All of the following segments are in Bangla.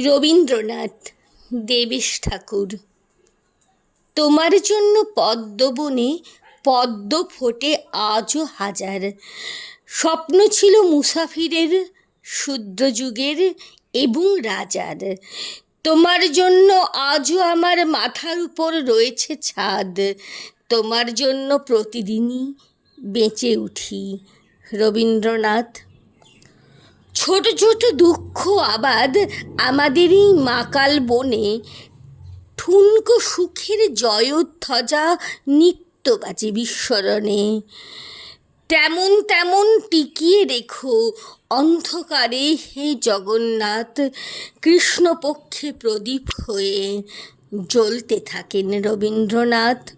রবীন্দ্রনাথ, দেবেশ ঠাকুর। তোমার জন্য পদ্মবনে পদ্ম ফোটে আজও হাজার। স্বপ্ন ছিল মুসাফিরের, শূদ্রযুগের এবং রাজার। তোমার জন্য আজও আমার মাথার উপর রয়েছে ছাদ। তোমার জন্য প্রতিদিনই বেঁচে উঠি। রবীন্দ্রনাথ। ছোট ছোট দুঃখ আবাদ আমাদেরই মাকাল বনে, ঠুনকো সুখের জয়োধ্বজা নিত্য বাজে বিস্মরণে। তেমন তেমন টিকিয়ে রেখো অন্ধকারে হে জগন্নাথ, কৃষ্ণপক্ষে প্রদীপ হয়ে জ্বলতে থাকেন রবীন্দ্রনাথ।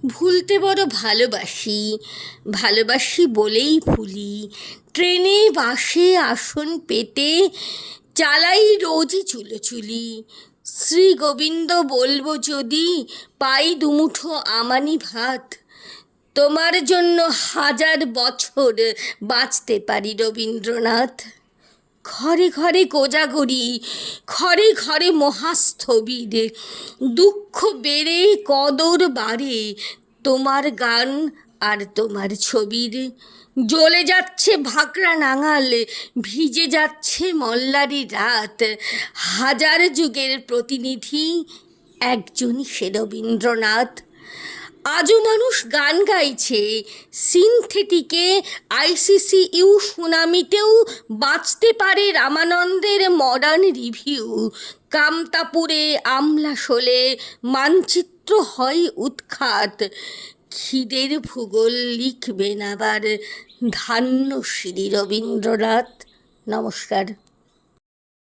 ভুলতে বড় ভালোবাসি, ভালোবাসি বলেই ভুলি। ট্রেনে বাসে আসন পেতে চালাই রোজই চুলোচুলি। শ্রী গোবিন্দ বলবো যদি পাই দুমুঠো আমানি ভাত, তোমার জন্য হাজার বছর বাঁচতে পারি রবীন্দ্রনাথ। ঘরে ঘরে কোজাগরি, ঘরে ঘরে মহাস্থবির, দুঃখ বেড়ে কদর বাড়ে তোমার গান আর তোমার ছবির। জ্বলে যাচ্ছে ভাকরা নাঙাল, ভিজে যাচ্ছে মল্লারি রাত, হাজার যুগের প্রতিনিধি একজনই সে রবীন্দ্রনাথ। আজও মানুষ গান গাইছে সিনথেটিকে, ICCU সুনামিতেও বাঁচতে পারে রামানন্দের মডার্ন রিভিউ। কামতাপুরে আমলাশোলে মানচিত্র হয় উৎখাত, খিদের ভূগোল লিখবেন আবার ধান্যশ্রী রবীন্দ্রনাথ। নমস্কার।